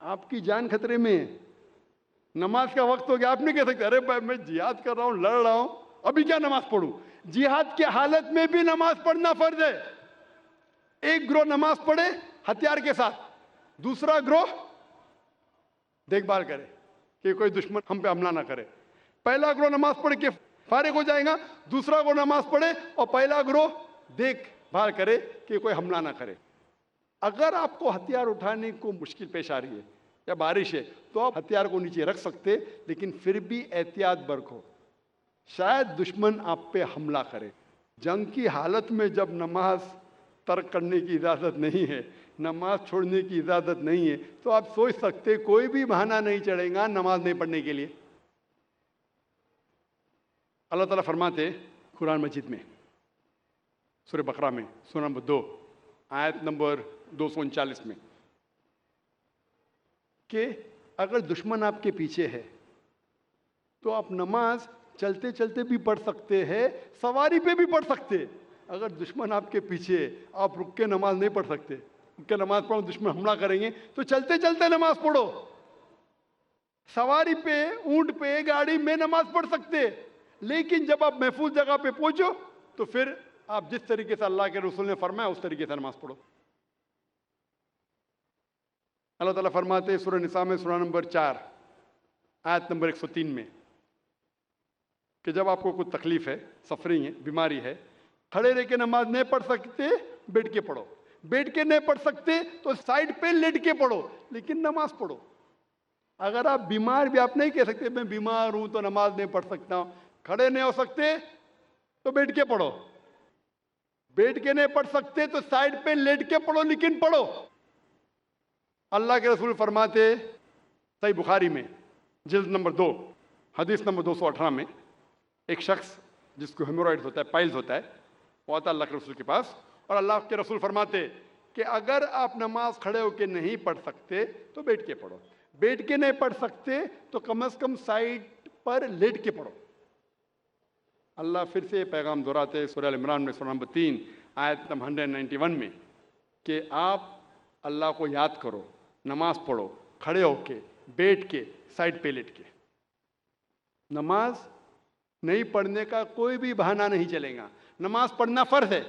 آپ کی جان خطرے میں ہے، نماز کا وقت ہو گیا، آپ نہیں کہہ سکتے ارے بھائی میں جہاد کر رہا ہوں، لڑ رہا ہوں، ابھی کیا نماز پڑھوں؟ جہاد کی حالت میں بھی نماز پڑھنا فرض ہے۔ ایک گروہ نماز پڑھے ہتھیار کے ساتھ، دوسرا گروہ دیکھ بھال کرے کہ کوئی دشمن ہم پہ حملہ نہ کرے۔ پہلا گروہ نماز پڑھ کے فارغ ہو جائے گا، دوسرا گروہ نماز پڑھے اور پہلا گروہ دیکھ بھال کرے کہ کوئی حملہ نہ کرے۔ اگر آپ کو ہتھیار اٹھانے کو مشکل پیش آ رہی ہے یا بارش ہے تو آپ ہتھیار کو نیچے رکھ سکتے، لیکن پھر بھی احتیاط برتو، شاید دشمن آپ پہ حملہ کرے۔ جنگ کی حالت میں جب نماز ترک کرنے کی اجازت نہیں ہے، نماز چھوڑنے کی اجازت نہیں ہے، تو آپ سوچ سکتے کوئی بھی بہانہ نہیں چڑھے گا نماز نہیں پڑھنے کے لیے۔ اللہ تعالیٰ فرماتے قرآن مجید میں سورہ بقرہ میں سورہ نمبر 2 آیت نمبر 239 میں کہ اگر دشمن آپ کے پیچھے ہے تو آپ نماز چلتے چلتے بھی پڑھ سکتے ہیں، سواری پہ بھی پڑھ سکتے۔ اگر دشمن آپ کے پیچھے ہے، آپ رک کے نماز نہیں پڑھ سکتے، رک کے نماز پڑھو دشمن حملہ کریں گے، تو چلتے چلتے نماز پڑھو، سواری پہ، اونٹ پہ، گاڑی میں نماز پڑھ سکتے۔ لیکن جب آپ محفوظ جگہ پہ پہنچو تو پھر آپ جس طریقے سے اللہ کے رسول نے فرمایا اس طریقے سے نماز پڑھو۔ اللہ تعالیٰ فرماتے ہیں سورہ نساء میں سورہ نمبر 4 آیت نمبر 103 میں کہ جب آپ کو کوئی تکلیف ہے، سفرنگ ہے، بیماری ہے، کھڑے رہ کے نماز نہیں پڑھ سکتے بیٹھ کے پڑھو، بیٹھ کے نہیں پڑھ سکتے تو سائڈ پہ لیٹ کے پڑھو، لیکن نماز پڑھو۔ اگر آپ بیمار بھی، آپ نہیں کہہ سکتے میں بیمار ہوں تو نماز نہیں پڑھ سکتا ہوں، کھڑے نہیں ہو سکتے تو بیٹھ کے پڑھو، بیٹھ کے نہیں پڑھ سکتے تو سائڈ پہ لیٹ کے پڑھو، لیکن پڑھو۔ اللہ کے رسول فرماتے صحیح بخاری میں جلد نمبر 2 حدیث نمبر 218 میں ایک شخص جس کو ہیمورائڈز ہوتا ہے، پائلز ہوتا ہے، وہ آتا اللہ کے رسول کے پاس، اور اللہ کے رسول فرماتے کہ اگر آپ نماز کھڑے ہو کے نہیں پڑھ سکتے تو بیٹھ کے پڑھو، بیٹھ کے نہیں پڑھ سکتے تو کم از کم سائڈ پر لیٹ کے پڑھو۔ اللہ پھر سے پیغام دہراتے سورہ ال عمران میں سورہ نمبر 3 آیت نمبر 191 میں کہ آپ اللہ کو یاد کرو، نماز پڑھو کھڑے ہو کے، بیٹھ کے، سائڈ پہ لیٹ کے۔ نماز نہیں پڑھنے کا کوئی بھی بہانہ نہیں چلے گا، نماز پڑھنا فرض ہے۔